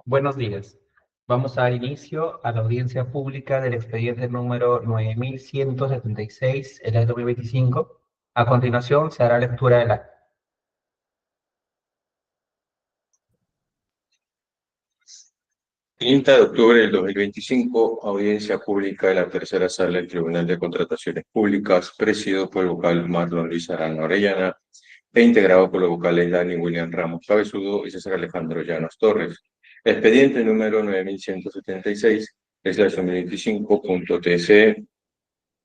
Buenos días. Vamos a dar inicio a la audiencia pública del expediente número 9176, el año 2025. A continuación, se hará lectura del acta. 30 de octubre del 2025, audiencia pública de la tercera sala del Tribunal de Contrataciones Públicas, presidido por el vocal Marlon Luis Arana Orellana e integrado por los vocales Dani William Ramos Cabezudo y César Alejandro Llanos Torres. Expediente número 9176, /2025.tce,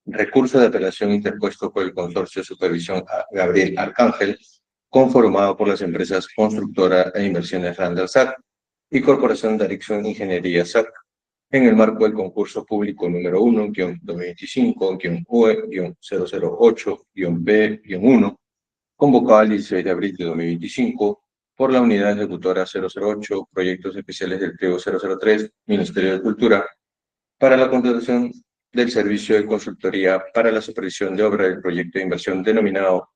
recurso de apelación interpuesto por el Consorcio de Supervisión Gabriel Arcángel, conformado por las empresas Constructora e Inversiones Randall SAC y Corporación de Ericsson Ingeniería SAC, en el marco del concurso público número 1-2025-UE-008-B-1, convocado el 16 de abril de 2025 por la Unidad Ejecutora 008, Proyectos Especiales del Pliego 003, Ministerio de Cultura, para la contratación del servicio de consultoría para la supervisión de obra del proyecto de inversión denominado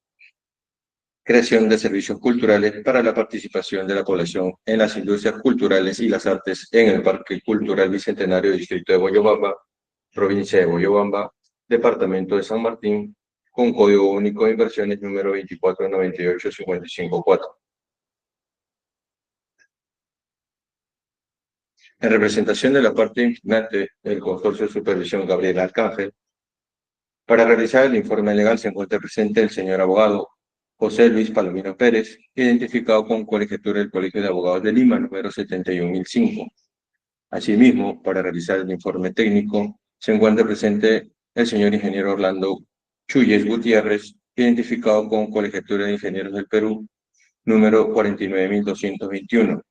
Creación de Servicios Culturales para la participación de la población en las industrias culturales y las artes en el Parque Cultural Bicentenario Distrito de Boyobamba, provincia de Boyobamba, departamento de San Martín, con código único de inversiones número 2498554. En representación de la parte impugnante del Consorcio de Supervisión Gabriel Arcángel, para realizar el informe legal se encuentra presente el señor abogado José Luis Palomino Pérez, identificado con colegiatura del Colegio de Abogados de Lima, número 71005. Asimismo, para realizar el informe técnico, se encuentra presente el señor ingeniero Orlando Chuyes Gutiérrez, identificado con colegiatura de Ingenieros del Perú, número 49221.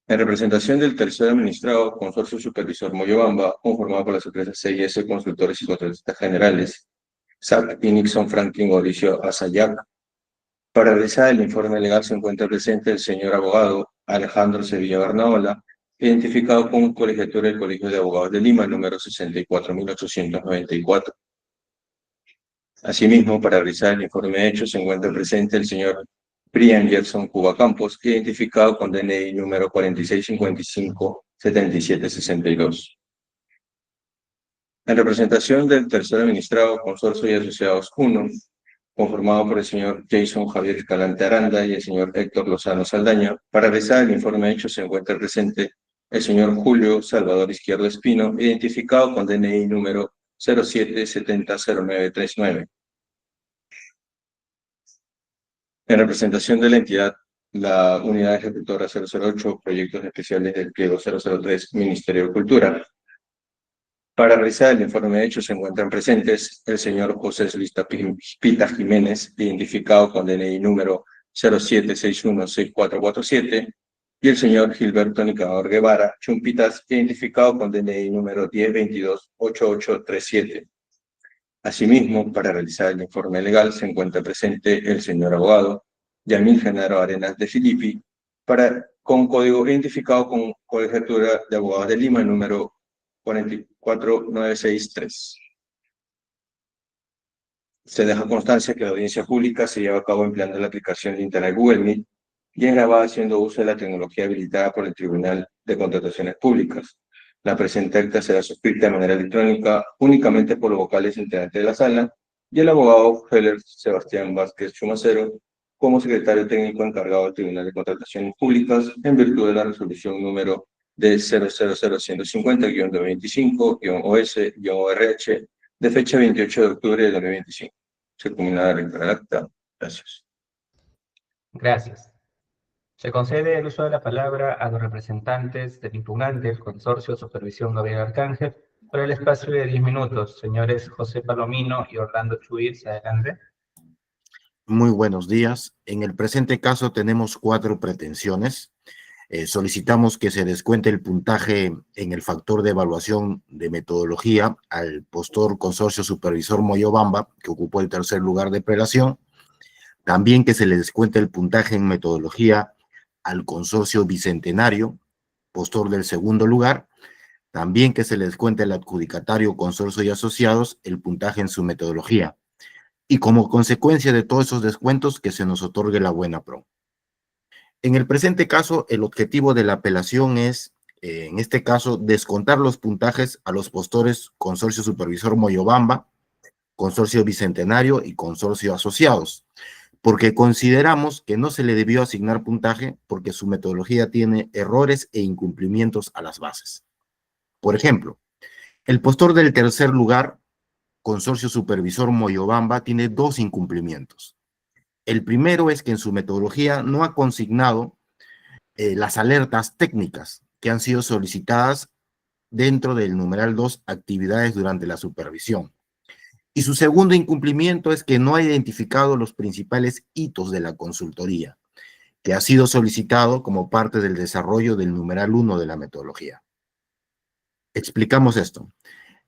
En representación del tercer administrado, Consorcio Supervisor Moyobamba, conformado por las empresas C&S Consultores y Contratistas Generales, SAC y Nixon Franklin Mauricio Asayac. Para realizar el informe legal se encuentra presente el señor abogado Alejandro Sevilla Bernaola, identificado con colegiatura del Colegio de Abogados de Lima, número 64894. Asimismo, para realizar el informe de hecho se encuentra presente el señor Brian Gerson Cuba Campos, identificado con DNI número 4655-7762. En representación del tercer administrado, Consorcio y Asociados 1, conformado por el señor Jason Javier Escalante Aranda y el señor Héctor Lozano Saldaña, para realizar el informe hecho se encuentra presente el señor Julio Salvador Izquierdo Espino, identificado con DNI número 07700939. En representación de la entidad, la Unidad Ejecutora 008, Proyectos Especiales del Pliego 003, Ministerio de Cultura. Para realizar el informe de hecho se encuentran presentes el señor José Luis Pita Jiménez, identificado con DNI número 07616447, y el señor Gilberto Nicador Guevara Chumpitas, identificado con DNI número 10228837. Asimismo, para realizar el informe legal se encuentra presente el señor abogado Yamil Genaro Arenas de Filippi, con código identificado con colegiatura de abogados de Lima, número 44963. Se deja constancia que la audiencia pública se lleva a cabo empleando la aplicación de Internet Google Meet y es grabada haciendo uso de la tecnología habilitada por el Tribunal de Contrataciones Públicas. La presente acta será suscrita de manera electrónica únicamente por los vocales integrantes de la sala y el abogado Heller Sebastián Vázquez Chumacero como secretario técnico encargado del Tribunal de Contrataciones Públicas en virtud de la resolución número de 000-150-225-OS-ORH de fecha 28 de octubre de 2025. Se culmina la lectura del acta. Gracias. Gracias. Se concede el uso de la palabra a los representantes del impugnante, el Consorcio de Supervisión Gabriel Arcángel, por el espacio de 10 minutos. Señores José Palomino y Orlando Chuir, adelante. Muy buenos días. En el presente caso tenemos 4 pretensiones. Solicitamos que se descuente el puntaje en el factor de evaluación de metodología al postor Consorcio Supervisor Moyobamba, que ocupó el tercer lugar de prelación. También que se le descuente el puntaje en metodología al Consorcio Bicentenario, postor del segundo lugar. También que se le descuente al adjudicatario Consorcio y Asociados el puntaje en su metodología. Y como consecuencia de todos esos descuentos, que se nos otorgue la buena pro. En el presente caso, el objetivo de la apelación es, en este caso, descontar los puntajes a los postores Consorcio Supervisor Moyobamba, Consorcio Bicentenario y Consorcio Asociados, porque consideramos que no se le debió asignar puntaje porque su metodología tiene errores e incumplimientos a las bases. Por ejemplo, el postor del tercer lugar, Consorcio Supervisor Moyobamba, tiene dos incumplimientos. El primero es que en su metodología no ha consignado las alertas técnicas que han sido solicitadas dentro del numeral 2, actividades durante la supervisión. Y su segundo incumplimiento es que no ha identificado los principales hitos de la consultoría, que ha sido solicitado como parte del desarrollo del numeral 1 de la metodología. Explicamos esto.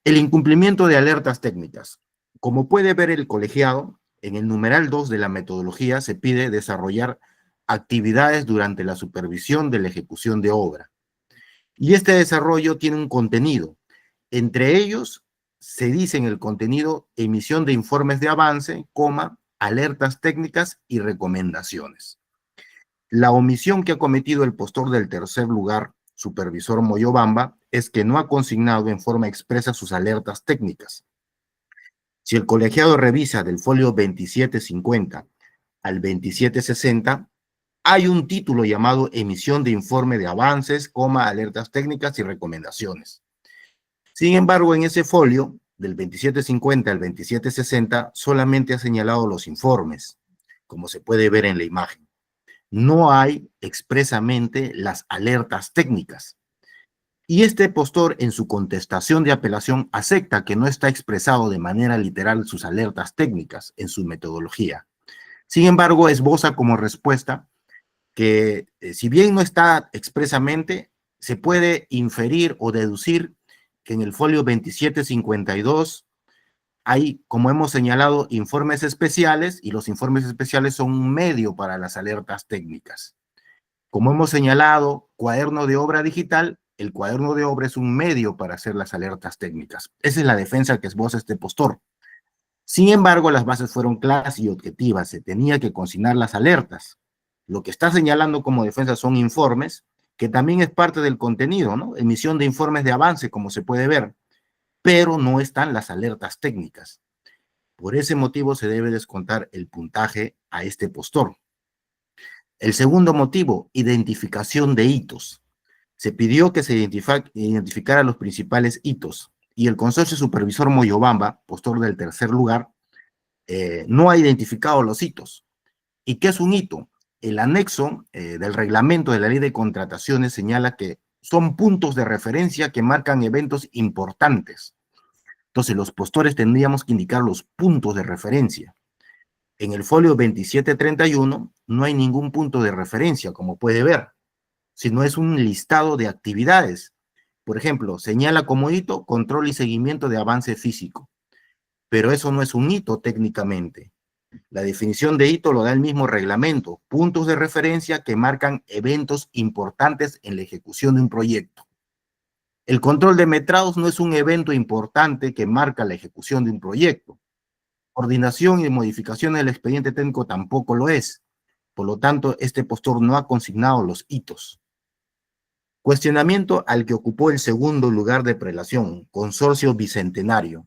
El incumplimiento de alertas técnicas. Como puede ver el colegiado, en el numeral 2 de la metodología se pide desarrollar actividades durante la supervisión de la ejecución de obra. Y este desarrollo tiene un contenido. Entre ellos, se dice en el contenido emisión de informes de avance, alertas técnicas y recomendaciones. La omisión que ha cometido el postor del tercer lugar, Supervisor Moyobamba, es que no ha consignado en forma expresa sus alertas técnicas. Si el colegiado revisa del folio 2750 al 2760, hay un título llamado emisión de informe de avances, alertas técnicas y recomendaciones. Sin embargo, en ese folio, del 2750 al 2760, solamente ha señalado los informes, como se puede ver en la imagen. No hay expresamente las alertas técnicas. Y este postor, en su contestación de apelación, acepta que no está expresado de manera literal sus alertas técnicas en su metodología. Sin embargo, esboza como respuesta que, si bien no está expresamente, se puede inferir o deducir que en el folio 2752 hay, como hemos señalado, informes especiales, y los informes especiales son un medio para las alertas técnicas. Como hemos señalado, cuaderno de obra digital, el cuaderno de obra es un medio para hacer las alertas técnicas. Esa es la defensa que esboza este postor. Sin embargo, las bases fueron claras y objetivas, se tenía que consignar las alertas. Lo que está señalando como defensa son informes, que también es parte del contenido, ¿no? Emisión de informes de avance, como se puede ver, pero no están las alertas técnicas. Por ese motivo se debe descontar el puntaje a este postor. El segundo motivo, identificación de hitos. Se pidió que se identificara los principales hitos, y el Consorcio Supervisor Moyobamba, postor del tercer lugar, no ha identificado los hitos. ¿Y qué es un hito? El anexo del reglamento de la ley de contrataciones señala que son puntos de referencia que marcan eventos importantes. Entonces, los postores tendríamos que indicar los puntos de referencia. En el folio 2731 no hay ningún punto de referencia, como puede ver, sino es un listado de actividades. Por ejemplo, señala como hito control y seguimiento de avance físico, pero eso no es un hito técnicamente. La definición de hito lo da el mismo reglamento, puntos de referencia que marcan eventos importantes en la ejecución de un proyecto. El control de metrados no es un evento importante que marca la ejecución de un proyecto. Coordinación y modificación del expediente técnico tampoco lo es. Por lo tanto, este postor no ha consignado los hitos. Cuestionamiento al que ocupó el segundo lugar de prelación, Consorcio Bicentenario.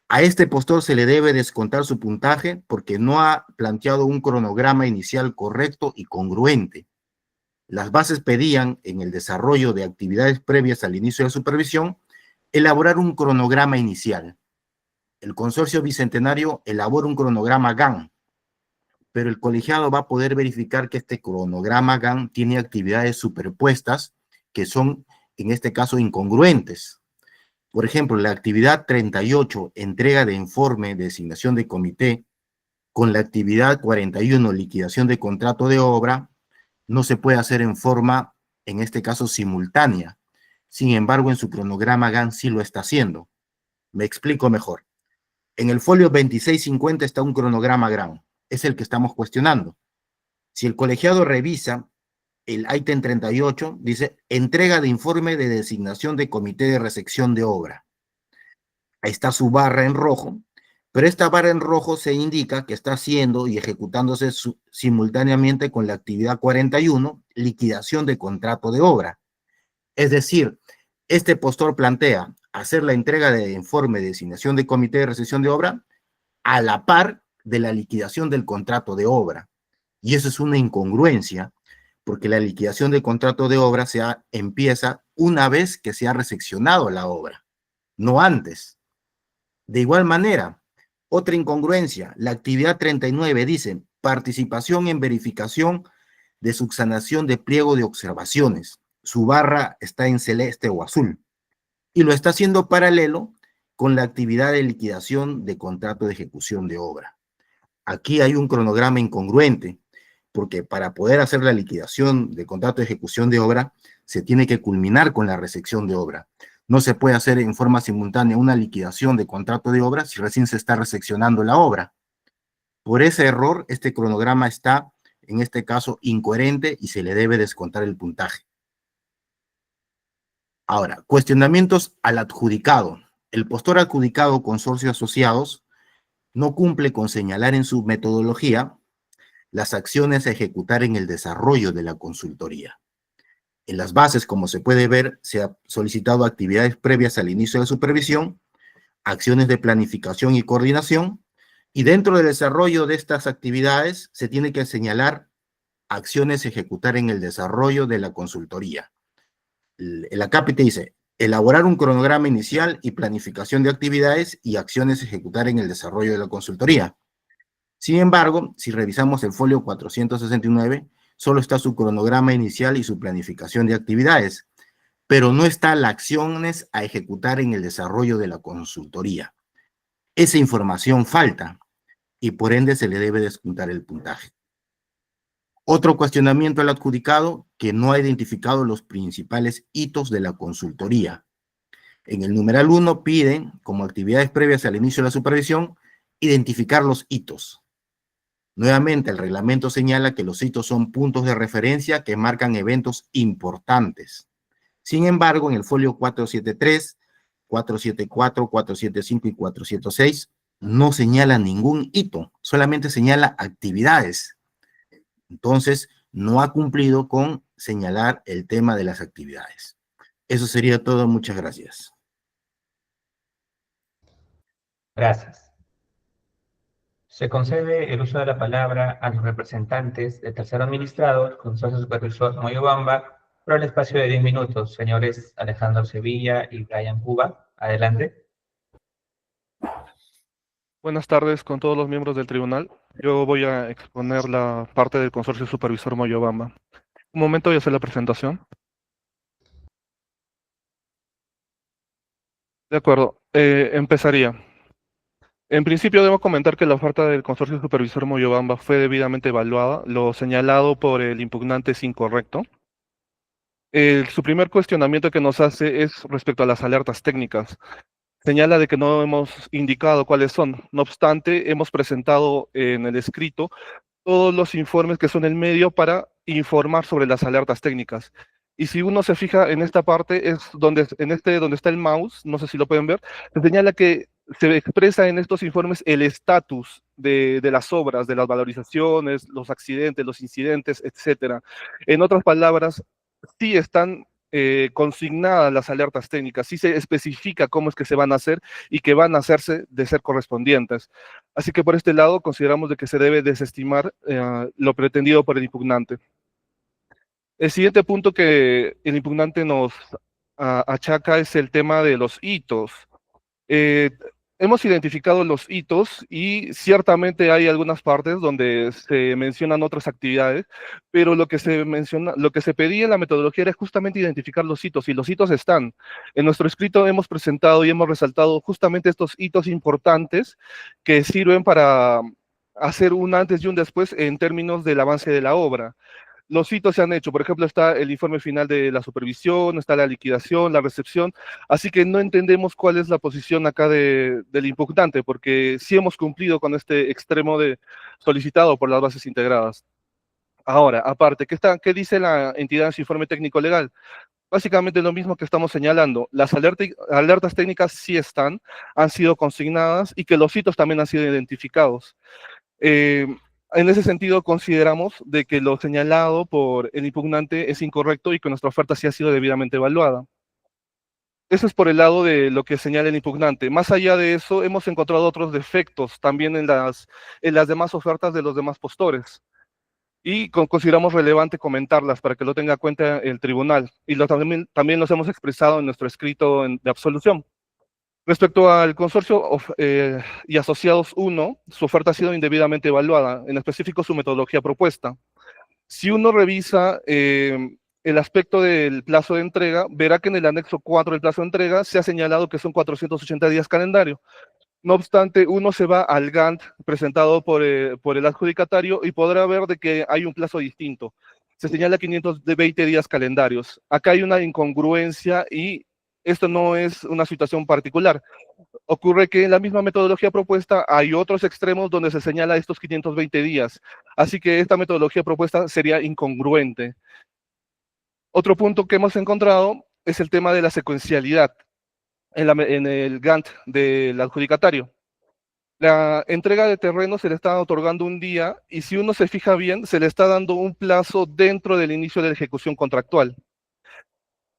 A este postor se le debe descontar su puntaje porque no ha planteado un cronograma inicial correcto y congruente. Las bases pedían, en el desarrollo de actividades previas al inicio de la supervisión, elaborar un cronograma inicial. El Consorcio Bicentenario elabora un cronograma GAN, pero el colegiado va a poder verificar que este cronograma GAN tiene actividades superpuestas que son, en este caso, incongruentes. Por ejemplo, la actividad 38, entrega de informe de designación de comité, con la actividad 41, liquidación de contrato de obra, no se puede hacer en forma, en este caso, simultánea. Sin embargo, en su cronograma GAN sí lo está haciendo. Me explico mejor. En el folio 2650 está un cronograma GAN. Es el que estamos cuestionando. Si el colegiado revisa el ítem 38, dice entrega de informe de designación de comité de recepción de obra. Ahí está su barra en rojo, pero esta barra en rojo se indica que está haciendo y ejecutándose simultáneamente con la actividad 41, liquidación de contrato de obra. Es decir, este postor plantea hacer la entrega de informe de designación de comité de recepción de obra a la par de la liquidación del contrato de obra. Y eso es una incongruencia, porque la liquidación del contrato de obra empieza una vez que se ha recepcionado la obra, no antes. De igual manera, otra incongruencia, la actividad 39 dice participación en verificación de subsanación de pliego de observaciones. Su barra está en celeste o azul y lo está haciendo paralelo con la actividad de liquidación de contrato de ejecución de obra. Aquí hay un cronograma incongruente, porque para poder hacer la liquidación de contrato de ejecución de obra, se tiene que culminar con la recepción de obra. No se puede hacer en forma simultánea una liquidación de contrato de obra si recién se está recepcionando la obra. Por ese error, este cronograma está, en este caso, incoherente y se le debe descontar el puntaje. Ahora, cuestionamientos al adjudicado. El postor adjudicado consorcio asociados no cumple con señalar en su metodología las acciones a ejecutar en el desarrollo de la consultoría. En las bases, como se puede ver, se ha solicitado actividades previas al inicio de la supervisión, acciones de planificación y coordinación, y dentro del desarrollo de estas actividades se tiene que señalar acciones a ejecutar en el desarrollo de la consultoría. El acápite dice, elaborar un cronograma inicial y planificación de actividades y acciones a ejecutar en el desarrollo de la consultoría. Sin embargo, si revisamos el folio 469, solo está su cronograma inicial y su planificación de actividades, pero no está las acciones a ejecutar en el desarrollo de la consultoría. Esa información falta y por ende se le debe descontar el puntaje. Otro cuestionamiento al adjudicado, que no ha identificado los principales hitos de la consultoría. En el numeral 1 piden, como actividades previas al inicio de la supervisión, identificar los hitos. Nuevamente, el reglamento señala que los hitos son puntos de referencia que marcan eventos importantes. Sin embargo, en el folio 473, 474, 475 y 476 no señala ningún hito, solamente señala actividades. Entonces, no ha cumplido con señalar el tema de las actividades. Eso sería todo. Muchas gracias. Gracias. Se concede el uso de la palabra a los representantes del tercer administrado, el consorcio supervisor Moyobamba, por el espacio de 10 minutos. Señores Alejandro Sevilla y Brian Cuba, adelante. Buenas tardes con todos los miembros del tribunal. Yo voy a exponer la parte del consorcio supervisor Moyobamba. Un momento, voy a hacer la presentación. De acuerdo, empezaría. En principio debo comentar que la oferta del consorcio supervisor Moyobamba fue debidamente evaluada. Lo señalado por el impugnante es incorrecto. Su primer cuestionamiento que nos hace es respecto a las alertas técnicas. Señala de que no hemos indicado cuáles son. No obstante, hemos presentado en el escrito todos los informes que son el medio para informar sobre las alertas técnicas. Y si uno se fija en esta parte, es donde está el mouse, no sé si lo pueden ver, se señala que se expresa en estos informes el estatus de las obras, de las valorizaciones, los accidentes, los incidentes, etcétera. En otras palabras, sí están consignadas las alertas técnicas, sí se especifica cómo es que se van a hacer y que van a hacerse de ser correspondientes. Así que por este lado consideramos de que se debe desestimar lo pretendido por el impugnante. El siguiente punto que el impugnante nos achaca es el tema de los hitos. Hemos identificado los hitos y ciertamente hay algunas partes donde se mencionan otras actividades, pero lo que se pedía en la metodología era justamente identificar los hitos, y los hitos están. En nuestro escrito hemos presentado y hemos resaltado justamente estos hitos importantes que sirven para hacer un antes y un después en términos del avance de la obra. Los hitos se han hecho, por ejemplo, está el informe final de la supervisión, está la liquidación, la recepción, así que no entendemos cuál es la posición acá del impugnante, porque sí hemos cumplido con este extremo solicitado por las bases integradas. Ahora, aparte, ¿qué dice la entidad en su informe técnico legal? Básicamente lo mismo que estamos señalando. Las alertas técnicas sí están, han sido consignadas y que los hitos también han sido identificados. En ese sentido, consideramos de que lo señalado por el impugnante es incorrecto y que nuestra oferta sí ha sido debidamente evaluada. Eso es por el lado de lo que señala el impugnante. Más allá de eso, hemos encontrado otros defectos también en las demás ofertas de los demás postores. Y consideramos relevante comentarlas para que lo tenga en cuenta el tribunal. Y también los hemos expresado en nuestro escrito de absolución. Respecto al consorcio y asociados 1, su oferta ha sido indebidamente evaluada, en específico su metodología propuesta. Si uno revisa el aspecto del plazo de entrega, verá que en el anexo 4 del plazo de entrega se ha señalado que son 480 días calendario. No obstante, uno se va al Gantt presentado por el adjudicatario y podrá ver de que hay un plazo distinto. Se señala 520 días calendarios. Acá hay una incongruencia y esto no es una situación particular. Ocurre que en la misma metodología propuesta hay otros extremos donde se señala estos 520 días. Así que esta metodología propuesta sería incongruente. Otro punto que hemos encontrado es el tema de la secuencialidad en el Gantt del adjudicatario. La entrega de terreno se le está otorgando un día y si uno se fija bien, se le está dando un plazo dentro del inicio de la ejecución contractual.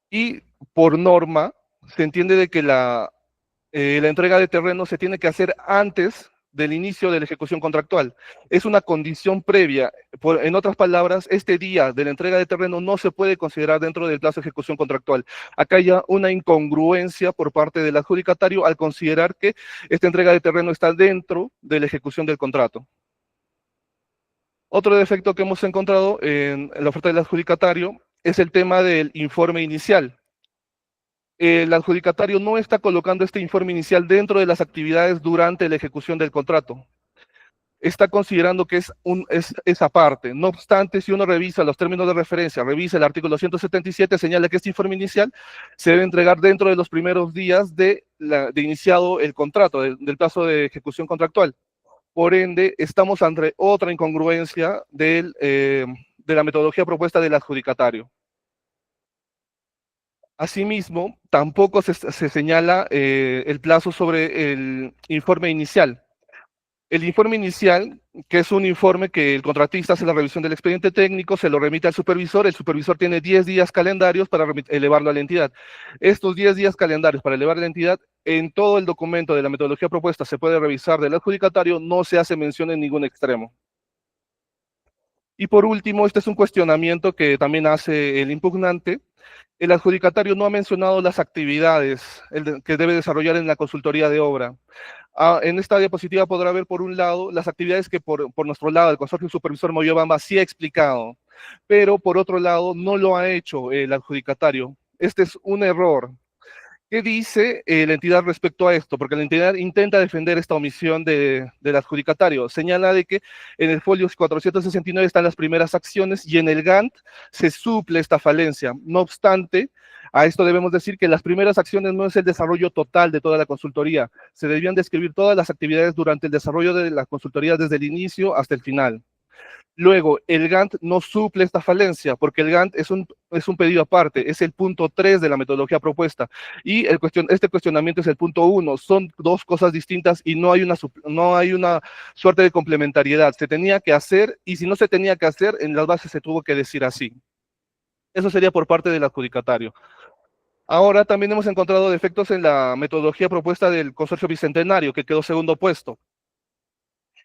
Y por norma, se entiende de que la entrega de terreno se tiene que hacer antes del inicio de la ejecución contractual. Es una condición previa. En otras palabras, este día de la entrega de terreno no se puede considerar dentro del plazo de ejecución contractual. Acá hay una incongruencia por parte del adjudicatario al considerar que esta entrega de terreno está dentro de la ejecución del contrato. Otro defecto que hemos encontrado en la oferta del adjudicatario es el tema del informe inicial. El adjudicatario no está colocando este informe inicial dentro de las actividades durante la ejecución del contrato. Está considerando que es esa parte. No obstante, si uno revisa los términos de referencia, revisa el artículo 177, señala que este informe inicial se debe entregar dentro de los primeros días de iniciado el contrato, del plazo de ejecución contractual. Por ende, estamos ante otra incongruencia de la metodología propuesta del adjudicatario. Asimismo, tampoco se señala el plazo sobre el informe inicial. El informe inicial, que es un informe que el contratista hace la revisión del expediente técnico, se lo remite al supervisor, el supervisor tiene 10 días calendarios para elevarlo a la entidad. Estos 10 días calendarios para elevar a la entidad, en todo el documento de la metodología propuesta se puede revisar del adjudicatario, no se hace mención en ningún extremo. Y por último, este es un cuestionamiento que también hace el impugnante. El adjudicatario no ha mencionado las actividades que debe desarrollar en la consultoría de obra. En esta diapositiva podrá ver, por un lado, las actividades que por nuestro lado, el consorcio supervisor Moyobamba sí ha explicado, pero por otro lado no lo ha hecho el adjudicatario. Este es un error. ¿Qué dice la entidad respecto a esto? Porque la entidad intenta defender esta omisión del adjudicatario. Señala de que en el folio 469 están las primeras acciones y en el Gantt se suple esta falencia. No obstante, a esto debemos decir que las primeras acciones no es el desarrollo total de toda la consultoría. Se debían describir todas las actividades durante el desarrollo de la consultoría desde el inicio hasta el final. Luego, el Gantt no suple esta falencia, porque el Gantt es un pedido aparte, es el punto 3 de la metodología propuesta, y este cuestionamiento es el punto 1, son dos cosas distintas y no hay una suerte de complementariedad, se tenía que hacer, y si no se tenía que hacer, en las bases se tuvo que decir así. Eso sería por parte del adjudicatario. Ahora también hemos encontrado defectos en la metodología propuesta del consorcio bicentenario, que quedó segundo puesto.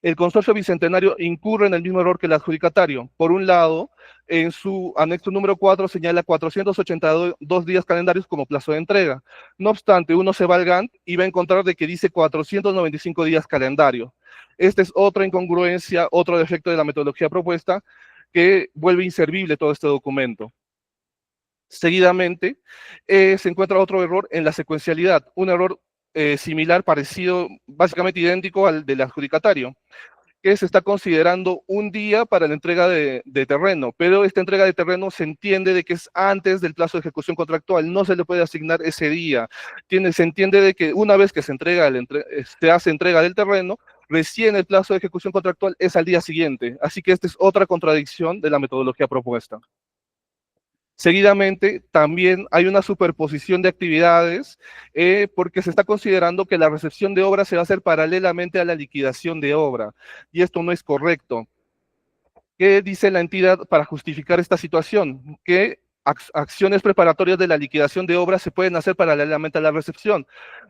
El consorcio bicentenario incurre en el mismo error que el adjudicatario. Por un lado, en su anexo número 4 señala 482 días calendarios como plazo de entrega. No obstante, uno se va al Gantt y va a encontrar de que dice 495 días calendario. Esta es otra incongruencia, otro defecto de la metodología propuesta que vuelve inservible todo este documento. Seguidamente, se encuentra otro error en la secuencialidad, un error similar, parecido, básicamente idéntico al del adjudicatario, que se está considerando un día para la entrega de terreno, pero esta entrega de terreno se entiende de que es antes del plazo de ejecución contractual, no se le puede asignar ese día. Se entiende de que una vez que se hace entrega del terreno, recién el plazo de ejecución contractual es al día siguiente. Así que esta es otra contradicción de la metodología propuesta. Seguidamente, también hay una superposición de actividades porque se está considerando que la recepción de obra se va a hacer paralelamente a la liquidación de obra, y esto no es correcto. ¿Qué dice la entidad para justificar esta situación? Que acciones preparatorias de la liquidación de obra se pueden hacer paralelamente a la recepción,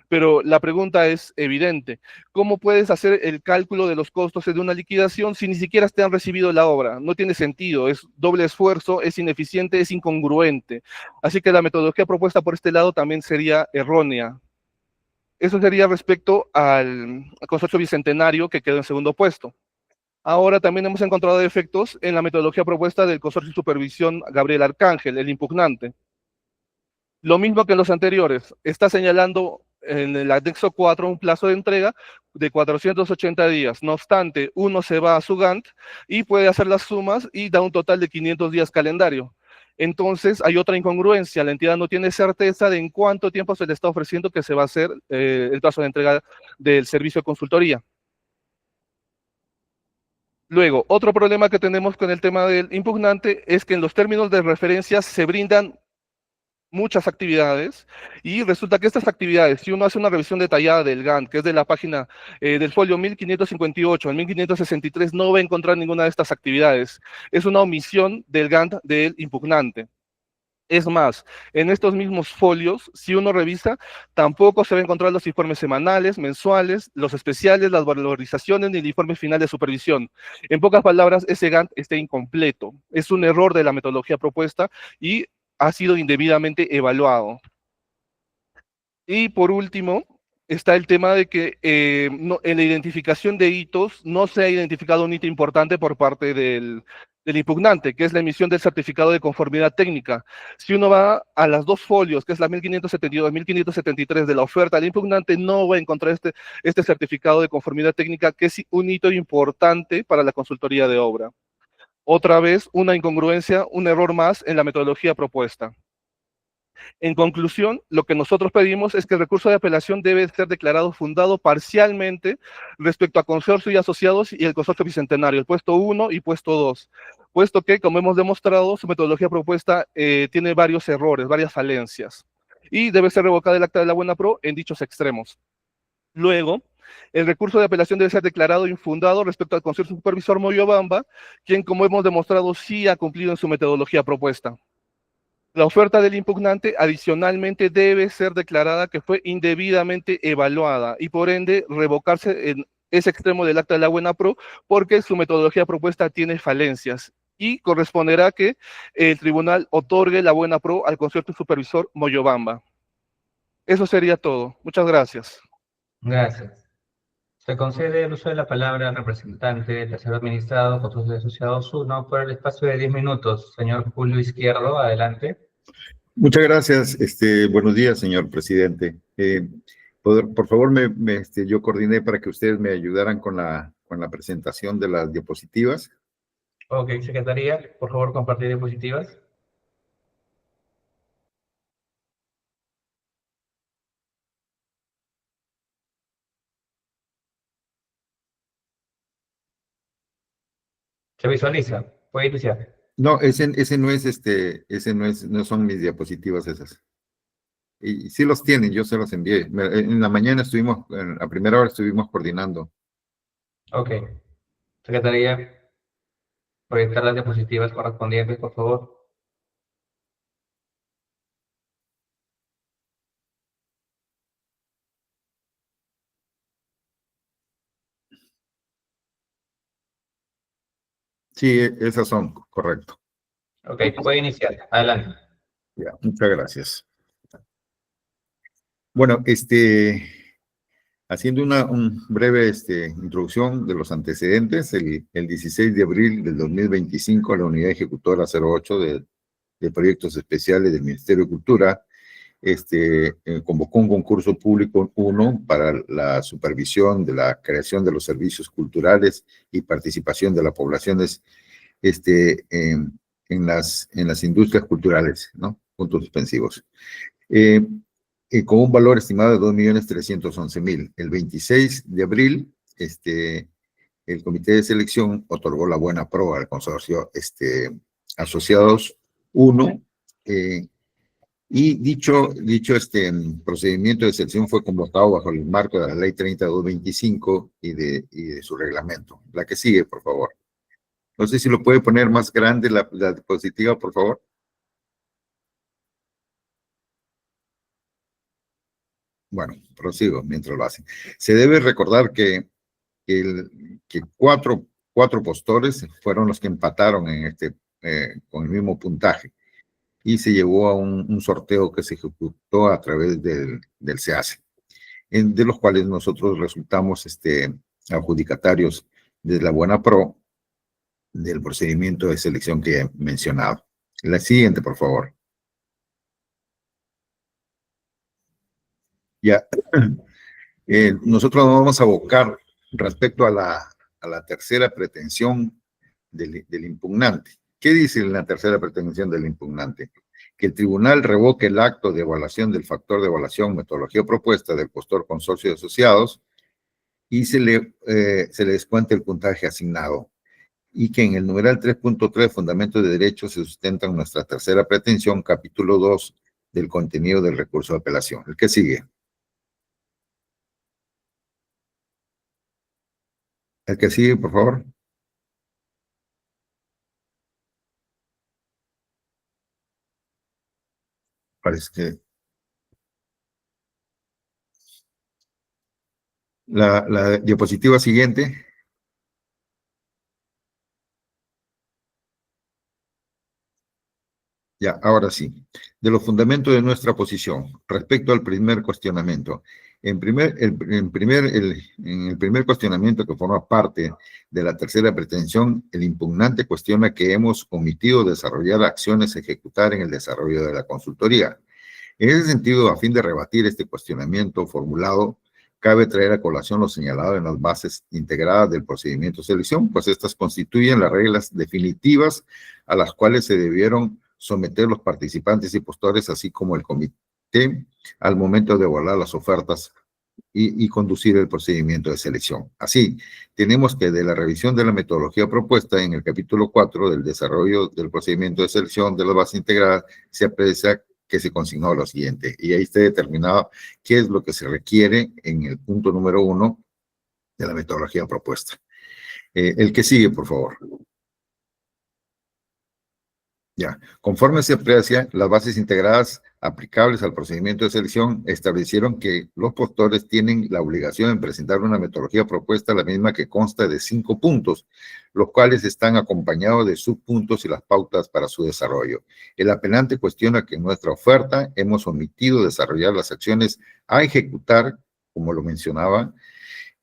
pero la pregunta es evidente. ¿Cómo puedes hacer el cálculo de los costos de una liquidación si ni siquiera te han recibido la obra? No tiene sentido, es doble esfuerzo, es ineficiente, es incongruente. Así que la metodología propuesta por este lado también sería errónea. Eso sería respecto al consorcio bicentenario que quedó en segundo puesto. Ahora también hemos encontrado defectos en la metodología propuesta del consorcio de supervisión Gabriel Arcángel, el impugnante. Lo mismo que en los anteriores, está señalando en el anexo 4 un plazo de entrega de 480 días. No obstante, uno se va a su Gantt y puede hacer las sumas y da un total de 500 días calendario. Entonces, hay otra incongruencia. La entidad no tiene certeza de en cuánto tiempo se le está ofreciendo que se va a hacer el plazo de entrega del servicio de consultoría. Luego, otro problema que tenemos con el tema del impugnante es que en los términos de referencia se brindan muchas actividades y resulta que estas actividades, si uno hace una revisión detallada del Gantt, que es de la página del folio 1558 al 1563, no va a encontrar ninguna de estas actividades. Es una omisión del Gantt del impugnante. Es más, en estos mismos folios, si uno revisa, tampoco se va a encontrar los informes semanales, mensuales, los especiales, las valorizaciones ni el informe final de supervisión. En pocas palabras, ese Gantt está incompleto. Es un error de la metodología propuesta y ha sido indebidamente evaluado. Y por último, está el tema de que en la identificación de hitos no se ha identificado un hito importante por parte del impugnante, que es la emisión del certificado de conformidad técnica. Si uno va a las dos folios, que es la 1572 y 1573 de la oferta del impugnante, no va a encontrar este certificado de conformidad técnica, que es un hito importante para la consultoría de obra. Otra vez, una incongruencia, un error más en la metodología propuesta. En conclusión, lo que nosotros pedimos es que el recurso de apelación debe ser declarado fundado parcialmente respecto a consorcio y asociados y el consorcio bicentenario, el puesto 1 y puesto 2, puesto que, como hemos demostrado, su metodología propuesta tiene varios errores, varias falencias, y debe ser revocada el acta de la buena pro en dichos extremos. Luego, el recurso de apelación debe ser declarado infundado respecto al consorcio supervisor Moyobamba, quien, como hemos demostrado, sí ha cumplido en su metodología propuesta. La oferta del impugnante adicionalmente debe ser declarada que fue indebidamente evaluada y por ende revocarse en ese extremo del acta de la buena pro porque su metodología propuesta tiene falencias y corresponderá que el tribunal otorgue la buena pro al consorcio supervisor Moyobamba. Eso sería todo. Muchas gracias. Gracias. Se concede el uso de la palabra al representante del tercero administrado, consorcio de asociados 1, por el espacio de 10 minutos. Señor Julio Izquierdo, adelante. Muchas gracias. Buenos días, señor presidente. Por favor, yo coordiné para que ustedes me ayudaran con la presentación de las diapositivas. Ok, secretaría, por favor, compartir diapositivas. Se visualiza. Puede iniciar. No, ese no son mis diapositivas esas. Y sí los tienen, yo se los envié. En la mañana a primera hora estuvimos coordinando. Ok. Secretaría, proyectar las diapositivas correspondientes, por favor. Sí, esas son, correcto. Ok, puede iniciar. Adelante. Ya, muchas gracias. Bueno, haciendo una breve introducción de los antecedentes, el 16 de abril del 2025, la Unidad Ejecutora 08 de Proyectos Especiales del Ministerio de Cultura convocó un concurso público 1 para la supervisión de la creación de los servicios culturales y participación de las poblaciones en las industrias culturales, ¿no? Puntos suspensivos. Con un valor estimado de 2.311.000. El 26 de abril, el comité de selección otorgó la buena pro al consorcio Asociados 1 Y dicho procedimiento de selección fue convocado bajo el marco de la Ley 3225 y de su reglamento. La que sigue, por favor. No sé si lo puede poner más grande la diapositiva, por favor. Bueno, prosigo mientras lo hacen. Se debe recordar que cuatro postores fueron los que empataron con el mismo puntaje y se llevó a un sorteo que se ejecutó a través del SEACE, de los cuales nosotros resultamos adjudicatarios de la Buena Pro del procedimiento de selección que he mencionado. La siguiente, por favor. Ya, nosotros nos vamos a abocar respecto a la tercera pretensión del impugnante. ¿Qué dice la tercera pretensión del impugnante? Que el tribunal revoque el acto de evaluación del factor de evaluación metodología propuesta del postor consorcio de asociados y se le descuente el puntaje asignado, y que en el numeral 3.3, Fundamentos de Derecho, se sustenta nuestra tercera pretensión, capítulo 2 del contenido del recurso de apelación. El que sigue. El que sigue, por favor. Parece que la diapositiva siguiente. Ya, ahora sí. De los fundamentos de nuestra posición respecto al primer cuestionamiento. En el primer cuestionamiento, que forma parte de la tercera pretensión, el impugnante cuestiona que hemos omitido desarrollar acciones a ejecutar en el desarrollo de la consultoría. En ese sentido, a fin de rebatir este cuestionamiento formulado, cabe traer a colación lo señalado en las bases integradas del procedimiento de selección, pues estas constituyen las reglas definitivas a las cuales se debieron someter los participantes y postores, así como el comité, al momento de evaluar las ofertas y conducir el procedimiento de selección. Así, tenemos que de la revisión de la metodología propuesta en el capítulo 4 del desarrollo del procedimiento de selección de las bases integradas, se aprecia que se consignó lo siguiente, y ahí está determinado qué es lo que se requiere en el punto número 1 de la metodología propuesta. El que sigue, por favor. Ya, conforme se aprecia, las bases integradas aplicables al procedimiento de selección establecieron que los postores tienen la obligación de presentar una metodología propuesta, la misma que consta de 5 puntos, los cuales están acompañados de subpuntos y las pautas para su desarrollo. El apelante cuestiona que en nuestra oferta hemos omitido desarrollar las acciones a ejecutar, como lo mencionaba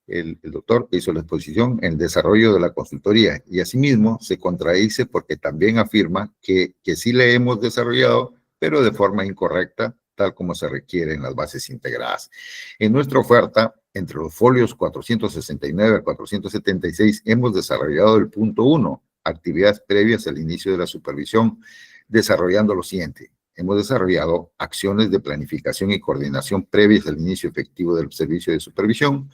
el doctor que hizo la exposición, en el desarrollo de la consultoría, y asimismo se contradice porque también afirma que sí le hemos desarrollado, pero de forma incorrecta, tal como se requiere en las bases integradas. En nuestra oferta, entre los folios 469 a 476, hemos desarrollado el punto 1, actividades previas al inicio de la supervisión, desarrollando lo siguiente. Hemos desarrollado acciones de planificación y coordinación previas al inicio efectivo del servicio de supervisión,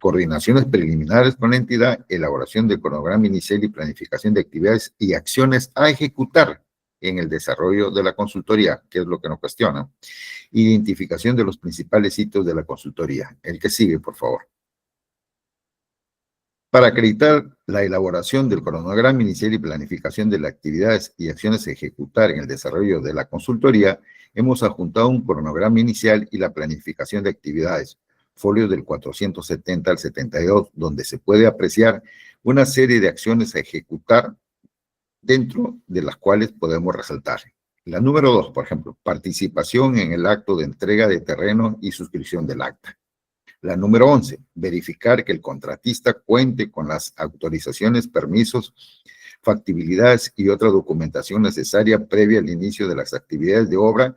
coordinaciones preliminares con la entidad, elaboración del cronograma inicial y planificación de actividades y acciones a ejecutar en el desarrollo de la consultoría, que es lo que nos cuestiona. Identificación de los principales hitos de la consultoría. El que sigue, por favor. Para acreditar la elaboración del cronograma inicial y planificación de las actividades y acciones a ejecutar en el desarrollo de la consultoría, hemos adjuntado un cronograma inicial y la planificación de actividades, folio del 470 al 72, donde se puede apreciar una serie de acciones a ejecutar, dentro de las cuales podemos resaltar. La número 2, por ejemplo, participación en el acto de entrega de terreno y suscripción del acta. La número 11, verificar que el contratista cuente con las autorizaciones, permisos, factibilidades y otra documentación necesaria previa al inicio de las actividades de obra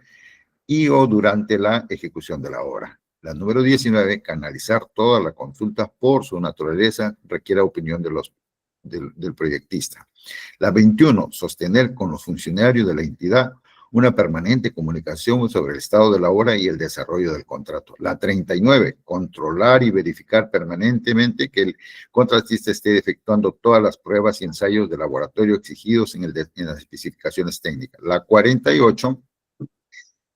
y o durante la ejecución de la obra. La número 19, canalizar toda la consulta por su naturaleza, requiere opinión del proyectista. La 21, sostener con los funcionarios de la entidad una permanente comunicación sobre el estado de la obra y el desarrollo del contrato. La 39, controlar y verificar permanentemente que el contratista esté efectuando todas las pruebas y ensayos de laboratorio exigidos en las especificaciones técnicas. La 48,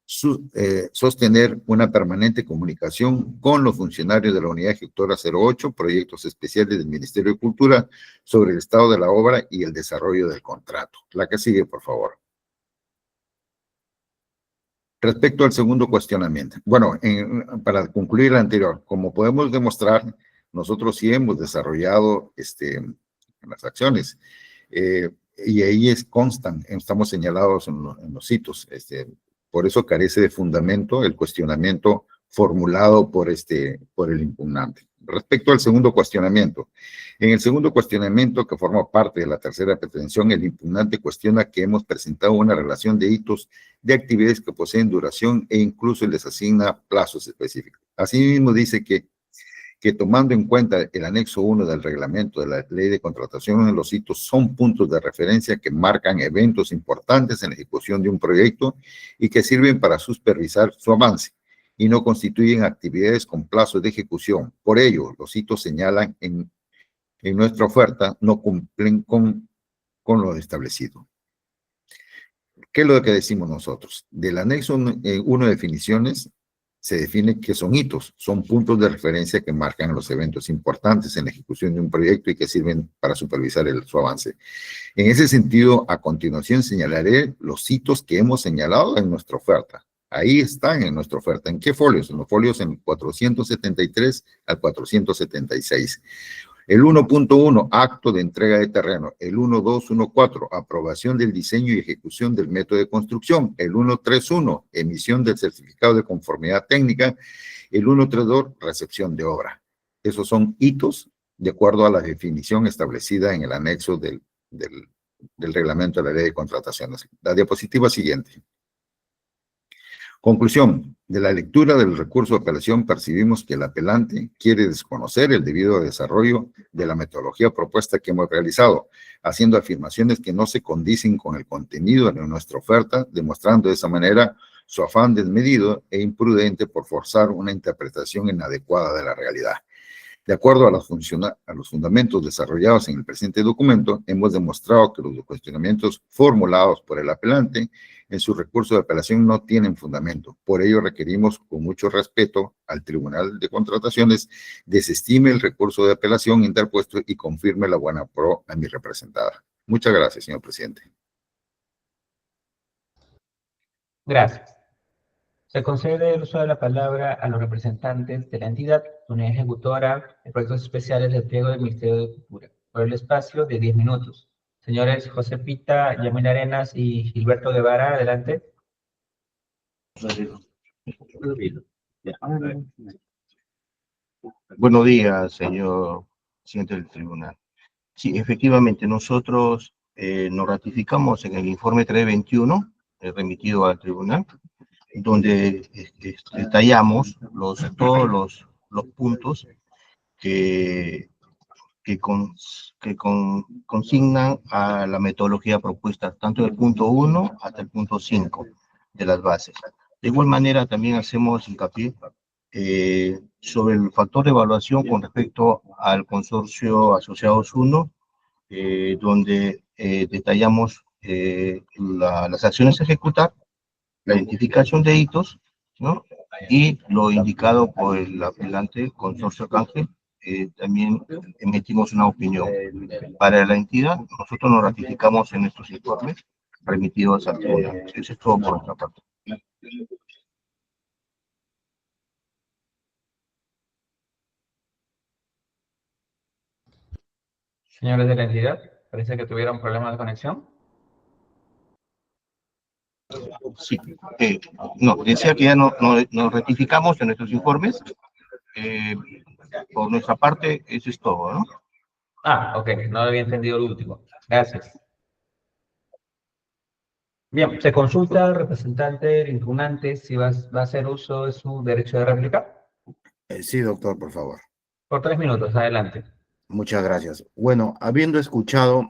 sostener una permanente comunicación con los funcionarios de la Unidad Ejecutora 08, proyectos especiales del Ministerio de Cultura, sobre el estado de la obra y el desarrollo del contrato. La que sigue, por favor. Respecto al segundo cuestionamiento. Bueno, para concluir el anterior, como podemos demostrar, nosotros sí hemos desarrollado las acciones y ahí constan, estamos señalados en los hitos. Por eso carece de fundamento el cuestionamiento formulado por el impugnante. Respecto al segundo cuestionamiento, en el segundo cuestionamiento, que forma parte de la tercera pretensión, el impugnante cuestiona que hemos presentado una relación de hitos de actividades que poseen duración e incluso les asigna plazos específicos. Asimismo, dice que tomando en cuenta el anexo 1 del reglamento de la ley de contratación, los hitos son puntos de referencia que marcan eventos importantes en la ejecución de un proyecto y que sirven para supervisar su avance y no constituyen actividades con plazos de ejecución. Por ello, los hitos señalan en nuestra oferta no cumplen con lo establecido. ¿Qué es lo que decimos nosotros? Del anexo 1 de definiciones se define que son hitos, son puntos de referencia que marcan los eventos importantes en la ejecución de un proyecto y que sirven para supervisar su avance. En ese sentido, a continuación señalaré los hitos que hemos señalado en nuestra oferta. Ahí están en nuestra oferta. ¿En qué folios? En los folios en 473 al 476. El 1.1, acto de entrega de terreno. El 1.2.1.4, aprobación del diseño y ejecución del método de construcción. El 1.3.1, emisión del certificado de conformidad técnica. El 1.3.2, recepción de obra. Esos son hitos de acuerdo a la definición establecida en el anexo del reglamento de la ley de contrataciones. La diapositiva siguiente. Conclusión. De la lectura del recurso de apelación percibimos que el apelante quiere desconocer el debido desarrollo de la metodología propuesta que hemos realizado, haciendo afirmaciones que no se condicen con el contenido de nuestra oferta, demostrando de esa manera su afán desmedido e imprudente por forzar una interpretación inadecuada de la realidad. De acuerdo a los fundamentos desarrollados en el presente documento, hemos demostrado que los cuestionamientos formulados por el apelante en su recurso de apelación no tienen fundamento. Por ello, requerimos con mucho respeto al Tribunal de Contrataciones desestime el recurso de apelación interpuesto y confirme la buena pro a mi representada. Muchas gracias, señor presidente. Gracias. Se concede el uso de la palabra a los representantes de la entidad, unidad ejecutora de proyectos especiales del pliego del Ministerio de Cultura, por el espacio de 10 minutos. Señores José Pita, Yamil Arenas y Gilberto Guevara, adelante. Buenos días, señor presidente del tribunal. Sí, efectivamente, nosotros nos ratificamos en el informe 321, remitido al tribunal, donde detallamos todos los puntos que consignan a la metodología propuesta, tanto del punto 1 hasta el punto 5 de las bases. De igual manera, también hacemos hincapié sobre el factor de evaluación con respecto al consorcio Asociados 1, donde detallamos las acciones a ejecutar, la identificación de hitos, ¿no? Y lo indicado por el apelante Consorcio Arcángel, también emitimos una opinión. Para la entidad, nosotros nos ratificamos en estos informes remitidos al tribunal. Eso es todo por nuestra parte. Señores de la entidad, parece que tuvieron problemas de conexión. Sí, no, decía que ya nos rectificamos en nuestros informes. Por nuestra parte, eso es todo, ¿no? Ah, ok, no había entendido el último. Gracias. Bien, se consulta al representante del impugnante si va a hacer uso de su derecho de réplica. Sí, doctor, por favor. Por 3 minutos, adelante. Muchas gracias. Bueno, habiendo escuchado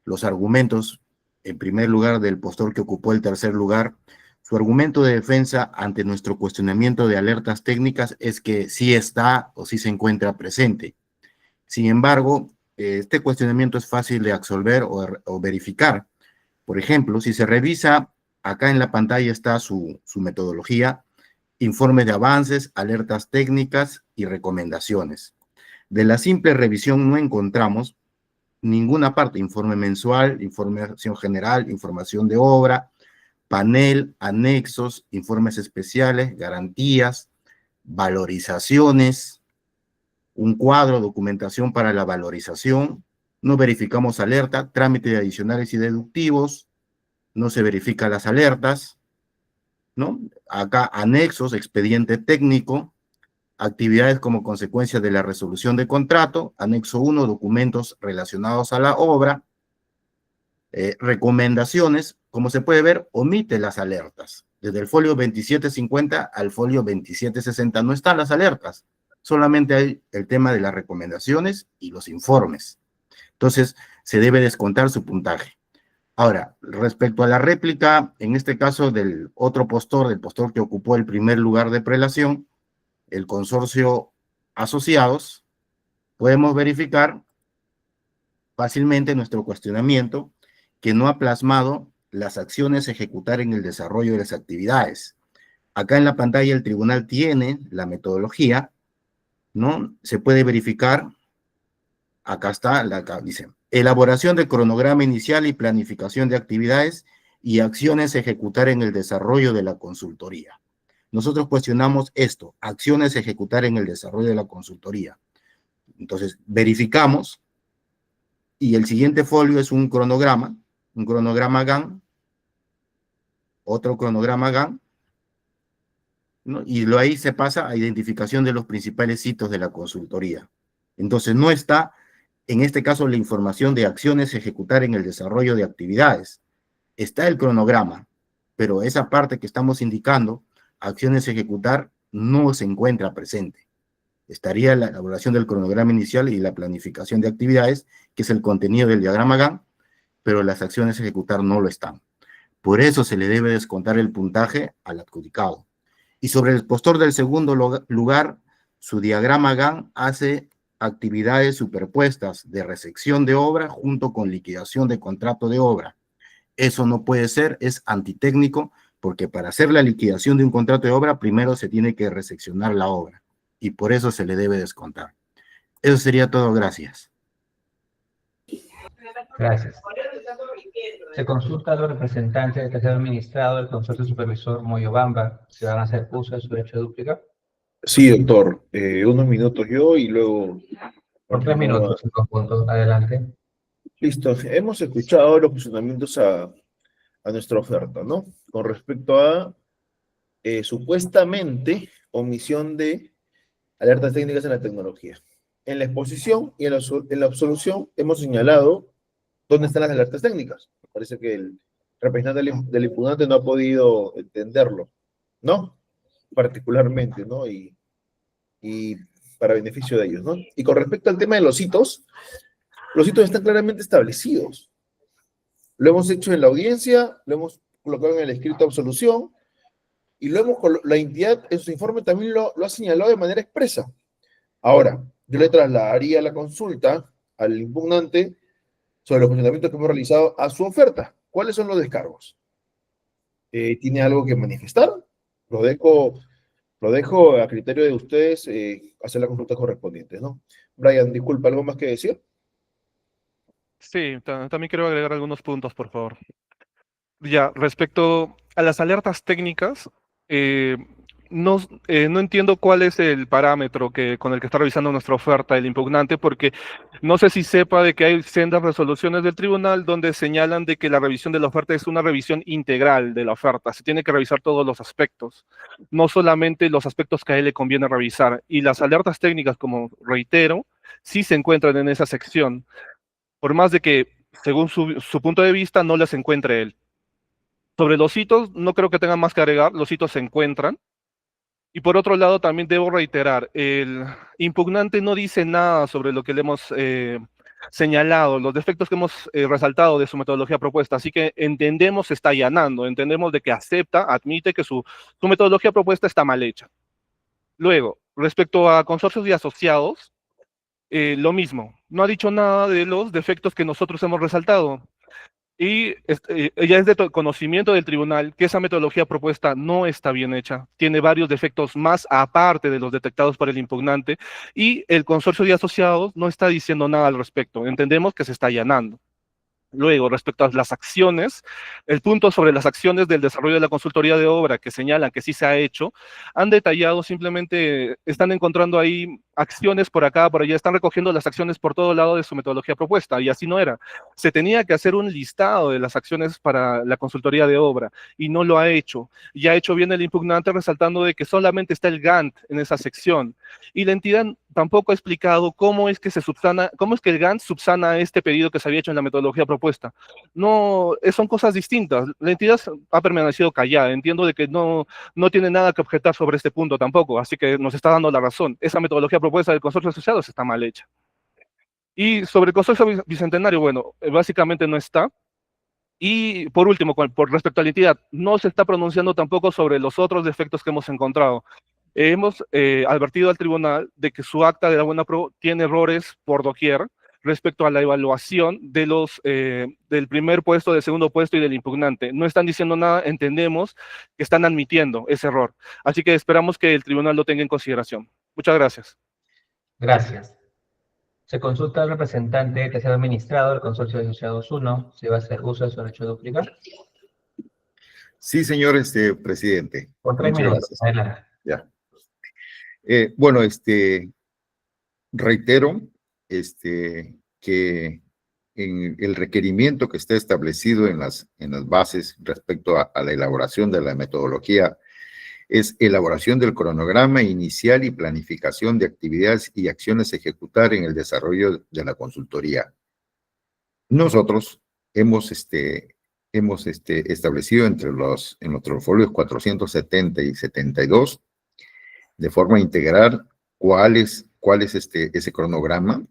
los argumentos, en primer lugar, del postor que ocupó el tercer lugar, su argumento de defensa ante nuestro cuestionamiento de alertas técnicas es que sí está o sí se encuentra presente. Sin embargo, este cuestionamiento es fácil de absolver o verificar. Por ejemplo, si se revisa acá en la pantalla está su metodología, informes de avances, alertas técnicas y recomendaciones. De la simple revisión no encontramos ninguna parte, informe mensual, información general, información de obra, panel, anexos, informes especiales, garantías, valorizaciones, un cuadro, documentación para la valorización, no verificamos alerta, trámites adicionales y deductivos, no se verifican las alertas, ¿no? Acá anexos, expediente técnico, actividades como consecuencia de la resolución de contrato, anexo 1, documentos relacionados a la obra, recomendaciones, como se puede ver, omite las alertas. Desde el folio 2750 al folio 2760 no están las alertas, solamente hay el tema de las recomendaciones y los informes. Entonces, se debe descontar su puntaje. Ahora, respecto a la réplica, en este caso del otro postor, del postor que ocupó el primer lugar de prelación, el consorcio asociados, podemos verificar fácilmente nuestro cuestionamiento que no ha plasmado las acciones a ejecutar en el desarrollo de las actividades. Acá en la pantalla el tribunal tiene la metodología, ¿no? Se puede verificar, acá está, acá dice, elaboración de cronograma inicial y planificación de actividades y acciones a ejecutar en el desarrollo de la consultoría. Nosotros cuestionamos esto, acciones a ejecutar en el desarrollo de la consultoría. Entonces, verificamos, y el siguiente folio es un cronograma GAN, otro cronograma GAN, ¿no? Y ahí se pasa a identificación de los principales hitos de la consultoría. Entonces, no está, en este caso, la información de acciones a ejecutar en el desarrollo de actividades. Está el cronograma, pero esa parte que estamos indicando, acciones a ejecutar, no se encuentra presente. Estaría la elaboración del cronograma inicial y la planificación de actividades, que es el contenido del diagrama GAN, pero las acciones a ejecutar no lo están. Por eso se le debe descontar el puntaje al adjudicado. Y sobre el postor del segundo lugar, su diagrama GAN hace actividades superpuestas de recepción de obra junto con liquidación de contrato de obra. Eso no puede ser, es antitécnico, porque para hacer la liquidación de un contrato de obra, primero se tiene que reseccionar la obra, y por eso se le debe descontar. Eso sería todo, gracias. Gracias. Se consulta a los representantes del tercer administrado del consorcio supervisor Moyobamba si van a hacer uso de su derecho de dúplica. Sí, doctor. Unos minutos yo y luego... Por 3 minutos en conjunto. Adelante. Listo. Hemos escuchado los posicionamientos a nuestra oferta, ¿no? Con respecto a supuestamente omisión de alertas técnicas en la tecnología. En la exposición y en la absolución hemos señalado dónde están las alertas técnicas. Me parece que el representante del impugnante no ha podido entenderlo, ¿no? Particularmente, ¿no? Y para beneficio de ellos, ¿no? Y con respecto al tema de los hitos están claramente establecidos. Lo hemos hecho en la audiencia, lo hemos colocado en el escrito de absolución, y la entidad en su informe también lo ha señalado de manera expresa. Ahora, yo le trasladaría la consulta al impugnante sobre los funcionamientos que hemos realizado a su oferta. ¿Cuáles son los descargos? ¿Tiene algo que manifestar? Lo dejo a criterio de ustedes hacer la consulta correspondiente, ¿no? Brian, disculpa, ¿algo más que decir? Sí, también quiero agregar algunos puntos, por favor. Ya, respecto a las alertas técnicas, no entiendo cuál es el parámetro con el que está revisando nuestra oferta el impugnante, porque no sé si sepa de que hay sendas resoluciones del tribunal donde señalan de que la revisión de la oferta es una revisión integral de la oferta. Se tiene que revisar todos los aspectos, no solamente los aspectos que a él le conviene revisar. Y las alertas técnicas, como reitero, sí se encuentran en esa sección, por más de que, según su punto de vista, no las encuentre él. Sobre los hitos, no creo que tengan más que agregar, los hitos se encuentran. Y por otro lado, también debo reiterar, el impugnante no dice nada sobre lo que le hemos señalado, los defectos que hemos resaltado de su metodología propuesta, así que entendemos, se está allanando, entendemos de que acepta, admite que su metodología propuesta está mal hecha. Luego, respecto a consorcios y asociados, lo mismo, no ha dicho nada de los defectos que nosotros hemos resaltado. Y ya es de conocimiento del tribunal que esa metodología propuesta no está bien hecha, tiene varios defectos más aparte de los detectados por el impugnante, y el consorcio de asociados no está diciendo nada al respecto. Entendemos que se está allanando. Luego, respecto a las acciones, el punto sobre las acciones del desarrollo de la consultoría de obra que señalan que sí se ha hecho, han detallado, simplemente están encontrando ahí acciones por acá, por allá, están recogiendo las acciones por todo lado de su metodología propuesta, y así no era. Se tenía que hacer un listado de las acciones para la consultoría de obra, y no lo ha hecho. Y ha hecho bien el impugnante resaltando de que solamente está el Gantt en esa sección, y la entidad tampoco ha explicado cómo es que cómo es que el Gantt subsana este pedido que se había hecho en la metodología propuesta. No, son cosas distintas. La entidad ha permanecido callada. Entiendo de que no tiene nada que objetar sobre este punto tampoco, así que nos está dando la razón. Esa metodología propuesta del consorcio de asociados está mal hecha. Y sobre el consorcio bicentenario, bueno, básicamente no está. Y por último, por respecto a la entidad, no se está pronunciando tampoco sobre los otros defectos que hemos encontrado. Hemos advertido al tribunal de que su acta de la buena pro tiene errores por doquier respecto a la evaluación de del primer puesto, del segundo puesto y del impugnante. No están diciendo nada, entendemos que están admitiendo ese error. Así que esperamos que el tribunal lo tenga en consideración. Muchas gracias. Gracias. Se consulta al representante que sea administrado del Consorcio de Asociados 1 si va a hacer uso de su derecho de duplicar. Sí, señor presidente. Por 3 Muchas minutos. gracias. Adelante. Ya. Bueno, reitero que en el requerimiento que está establecido en las bases respecto a la elaboración de la metodología es elaboración del cronograma inicial y planificación de actividades y acciones a ejecutar en el desarrollo de la consultoría. Nosotros hemos establecido en nuestros folios 470 y 72 de forma integral cuál es ese cronograma,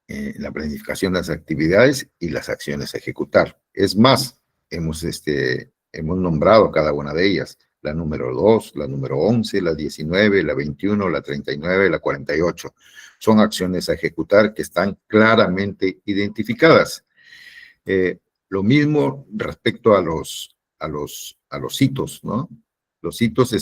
la planificación de las actividades y las acciones a ejecutar. Es más, hemos nombrado cada una de ellas, la número 2, la número 11, la 19, la 21, la 39, la 48. Son acciones a ejecutar que están claramente identificadas. Lo mismo respecto a los hitos, ¿no? Los hitos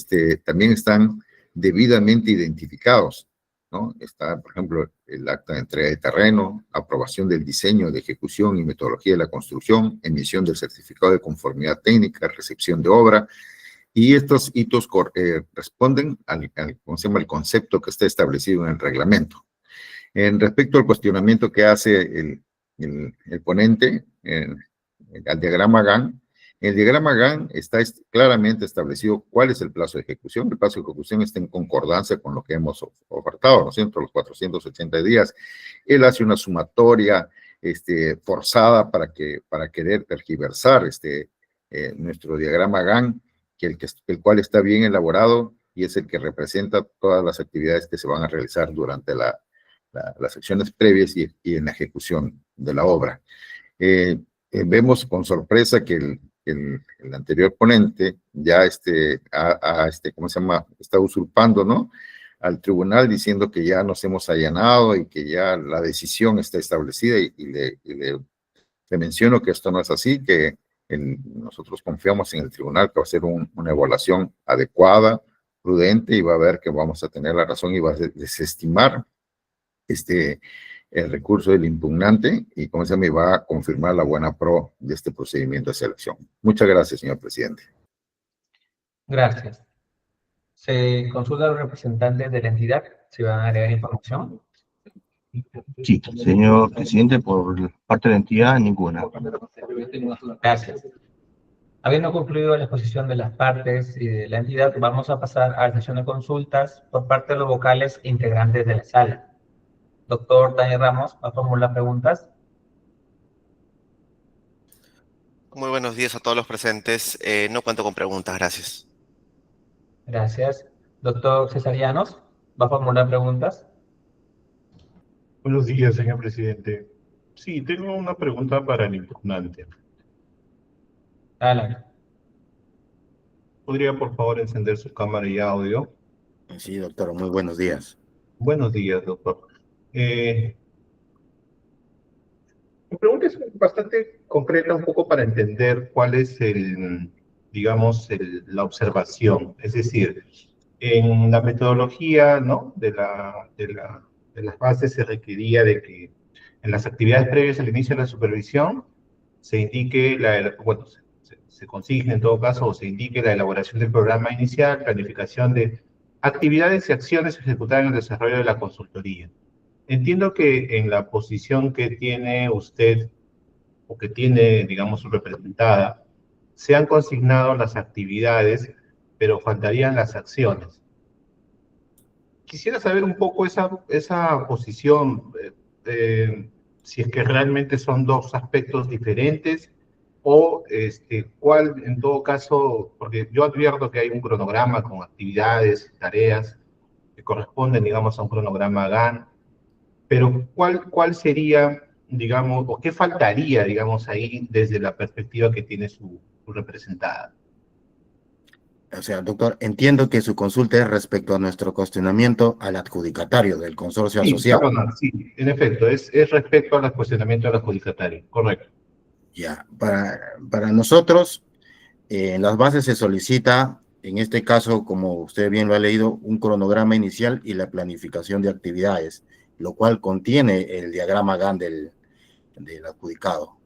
también están debidamente identificados, ¿no? Está, por ejemplo, el acta de entrega de terreno, aprobación del diseño de ejecución y metodología de la construcción, emisión del certificado de conformidad técnica, recepción de obra, y estos hitos responden ¿cómo se llama?, el concepto que está establecido en el reglamento. En respecto al cuestionamiento que hace el ponente, al diagrama Gantt, el diagrama Gantt está claramente establecido cuál es el plazo de ejecución. El plazo de ejecución está en concordancia con lo que hemos ofertado, ¿no es cierto?, los 480 días. Él hace una sumatoria forzada para querer tergiversar nuestro diagrama Gantt, el cual está bien elaborado y es el que representa todas las actividades que se van a realizar durante las acciones previas y en la ejecución de la obra. Vemos con sorpresa que el anterior ponente ya ¿cómo se llama?, está usurpando, ¿no?, al tribunal, diciendo que ya nos hemos allanado y que ya la decisión está establecida, y le menciono que esto no es así, que nosotros confiamos en el tribunal que va a hacer una evaluación adecuada, prudente, y va a ver que vamos a tener la razón y va a desestimar el recurso del impugnante y, como se llama, va a confirmar la buena pro de este procedimiento de selección. Muchas gracias, señor presidente. Gracias. Se consulta a los representantes de la entidad si van a agregar información. Sí, señor presidente, por parte de la entidad, ninguna. Gracias. Habiendo concluido la exposición de las partes y de la entidad, vamos a pasar a la sesión de consultas por parte de los vocales integrantes de la sala. Doctor Daniel Ramos, ¿va a formular preguntas? Muy buenos días a todos los presentes. No cuento con preguntas, gracias. Gracias. Doctor Cesarianos, ¿va a formular preguntas? Buenos días, señor presidente. Sí, tengo una pregunta para el impugnante. Adelante. ¿Podría, por favor, encender su cámara y audio? Sí, doctor, muy buenos días. Buenos días, doctor. pregunta es bastante concreta, un poco para entender cuál es digamos, la observación. Es decir, en la metodología, ¿no? de las bases se requería de que en las actividades previas al inicio de la supervisión se indique, bueno, se consigne en todo caso, o se indique la elaboración del programa inicial, planificación de actividades y acciones ejecutadas en el desarrollo de la consultoría. Entiendo que en la posición que tiene usted, o que tiene, digamos, su representada, se han consignado las actividades, pero faltarían las acciones. Quisiera saber un poco esa posición, si es que realmente son dos aspectos diferentes, o cuál, en todo caso, porque yo advierto que hay un cronograma con actividades, tareas, que corresponden, digamos, a un cronograma GAN, pero ¿cuál sería, digamos, o qué faltaría, digamos, ahí desde la perspectiva que tiene su representada? O sea, doctor, entiendo que su consulta es respecto a nuestro cuestionamiento al adjudicatario del consorcio Sí, asociado. perdón, sí, en efecto, es respecto al cuestionamiento del adjudicatario, correcto. Ya, para nosotros, en las bases se solicita, en este caso, como usted bien lo ha leído, un cronograma inicial y la planificación de actividades, lo cual contiene el diagrama GAN del adjudicado.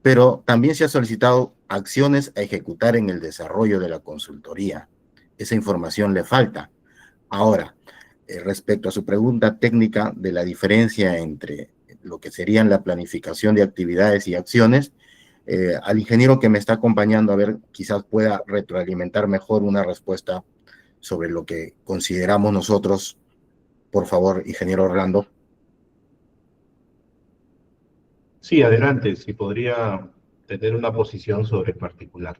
Pero también se ha solicitado acciones a ejecutar en el desarrollo de la consultoría. Esa información le falta. Ahora, respecto a su pregunta técnica de la diferencia entre lo que serían la planificación de actividades y acciones, al ingeniero que me está acompañando, a ver, quizás pueda retroalimentar mejor una respuesta sobre lo que consideramos nosotros. Por favor, ingeniero Orlando. Sí, adelante, si podría tener una posición sobre el particular.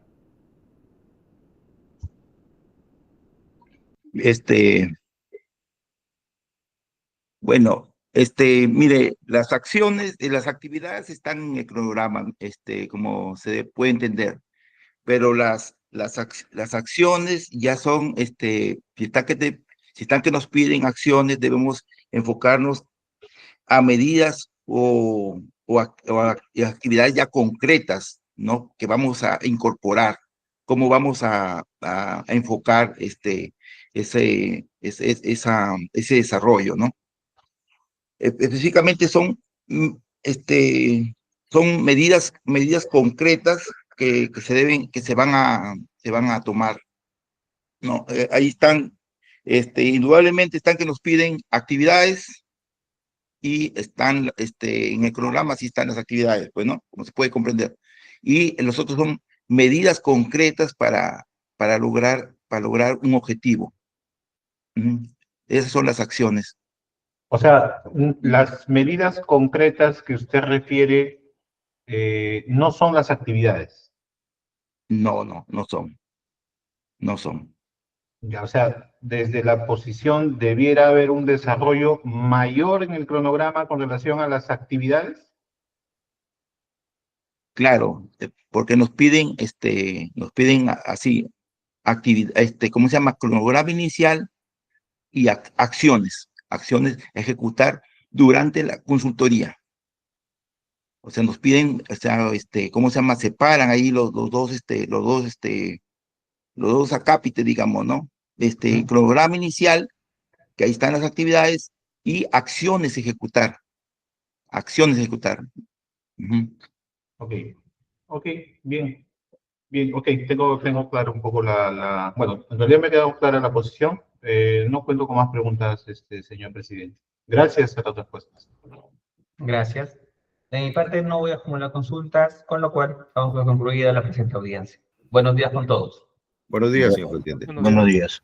Bueno, mire, las acciones y las actividades están en el cronograma, como se puede entender, pero las acciones ya son, si están que nos piden acciones, debemos enfocarnos a medidas y actividades ya concretas, ¿no? Que vamos a incorporar, cómo vamos a enfocar ese desarrollo, ¿no? Específicamente son medidas concretas que se van a tomar, ¿no? Ahí están, indudablemente están que nos piden actividades y están, en el cronograma sí están las actividades, pues, ¿no? Como se puede comprender. Y los otros son medidas concretas para lograr un objetivo. Esas son las acciones. O sea, las medidas concretas que usted refiere no son las actividades. No son. No son. Ya, o sea, desde la posición debiera haber un desarrollo mayor en el cronograma con relación a las actividades. Claro, porque nos piden así, ¿cómo se llama? Cronograma inicial y acciones a ejecutar durante la consultoría. O sea, nos piden, o sea, ¿cómo se llama? Separan ahí los dos acápites, digamos, ¿no? Cronograma inicial, que ahí están las actividades, y acciones a ejecutar. Ok, bien, ok, tengo claro un poco bueno, en realidad me ha quedado clara la posición. No cuento con más preguntas, señor presidente. Gracias a las respuestas. Gracias. De mi parte no voy a acumular consultas, con lo cual vamos a concluir la presente audiencia. Buenos días con todos. Buenos días, señor presidente. Buenos Buenos días. días.